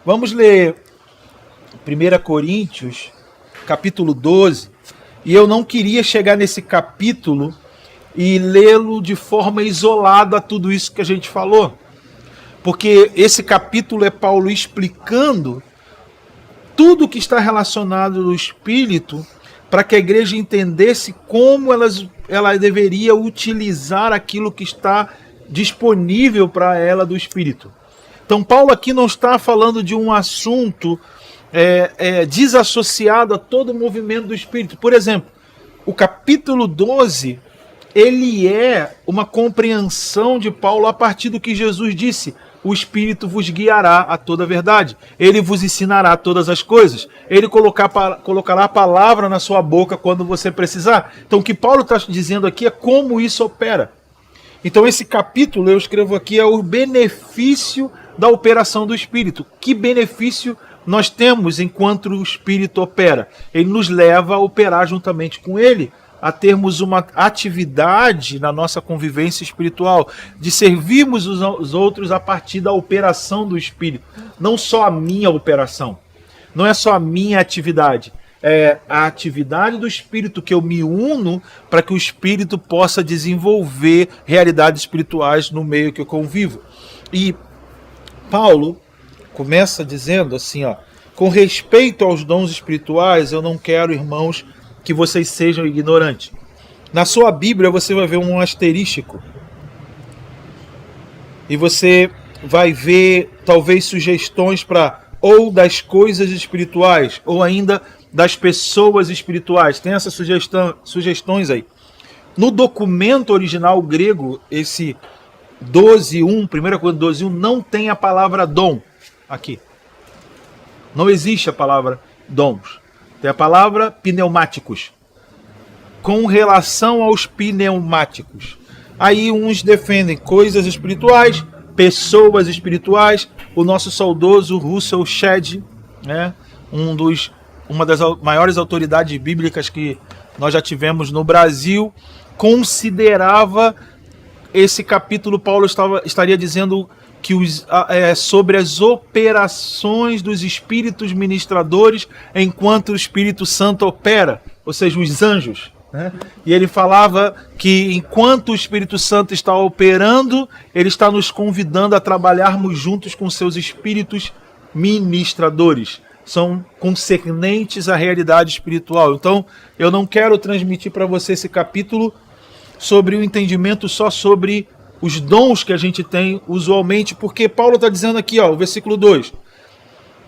Vamos ler 1 Coríntios, capítulo 12, e eu não queria chegar nesse capítulo e lê-lo de forma isolada a tudo isso que a gente falou, porque esse capítulo é Paulo explicando tudo que está relacionado ao Espírito, para que a igreja entendesse como ela deveria utilizar aquilo que está disponível para ela do Espírito. Então Paulo aqui não está falando de um assunto desassociado a todo o movimento do Espírito. Por exemplo, o capítulo 12, ele é uma compreensão de Paulo a partir do que Jesus disse: o Espírito vos guiará a toda a verdade, ele vos ensinará todas as coisas, ele colocará a palavra na sua boca quando você precisar. Então o que Paulo está dizendo aqui é como isso opera. Então esse capítulo, eu escrevo aqui, é o benefício da operação do Espírito. Que benefício nós temos enquanto o Espírito opera? Ele nos leva a operar juntamente com ele, a termos uma atividade na nossa convivência espiritual, de servirmos os outros a partir da operação do Espírito. Não só a minha operação, não é só a minha atividade, é a atividade do Espírito que eu me uno para que o Espírito possa desenvolver realidades espirituais no meio que eu convivo. E Paulo começa dizendo assim, com respeito aos dons espirituais, eu não quero, irmãos, que vocês sejam ignorantes. Na sua Bíblia você vai ver um asterístico. E você vai ver talvez sugestões para ou das coisas espirituais, ou ainda das pessoas espirituais. Tem essas sugestões aí. No documento original grego, esse 12.1, 1 Coríntios 12.1, não tem a palavra dom aqui. Não existe a palavra dons. Tem a palavra pneumáticos. Com relação aos pneumáticos, aí uns defendem coisas espirituais, pessoas espirituais. O nosso saudoso Russell Shedd, né, uma das maiores autoridades bíblicas que nós já tivemos no Brasil, considerava esse capítulo, Paulo estaria dizendo que sobre as operações dos espíritos ministradores enquanto o Espírito Santo opera, ou seja, os anjos. Né? E ele falava que enquanto o Espírito Santo está operando, ele está nos convidando a trabalharmos juntos com seus espíritos ministradores. São concernentes à realidade espiritual. Então, eu não quero transmitir para você esse capítulo sobre o entendimento só sobre os dons que a gente tem usualmente, porque Paulo está dizendo aqui, o versículo 2.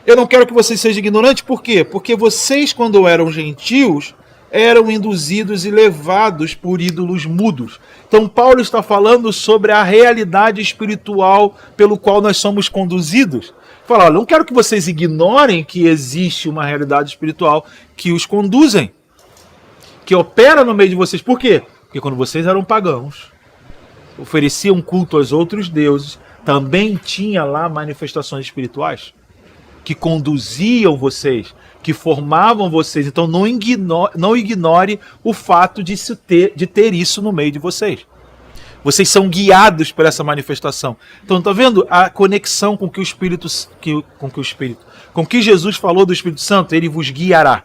Eu não quero que vocês sejam ignorantes, por quê? Porque vocês, quando eram gentios, eram induzidos e levados por ídolos mudos. Então Paulo está falando sobre a realidade espiritual pelo qual nós somos conduzidos. Fala, olha, não quero que vocês ignorem que existe uma realidade espiritual que os conduzem, que opera no meio de vocês. Por quê? Porque quando vocês eram pagãos, ofereciam culto aos outros deuses, também tinha lá manifestações espirituais que conduziam vocês, que formavam vocês. Então não ignore o fato de ter isso no meio de vocês. Vocês são guiados por essa manifestação. Então está vendo a conexão com que Jesus falou do Espírito Santo? Ele vos guiará.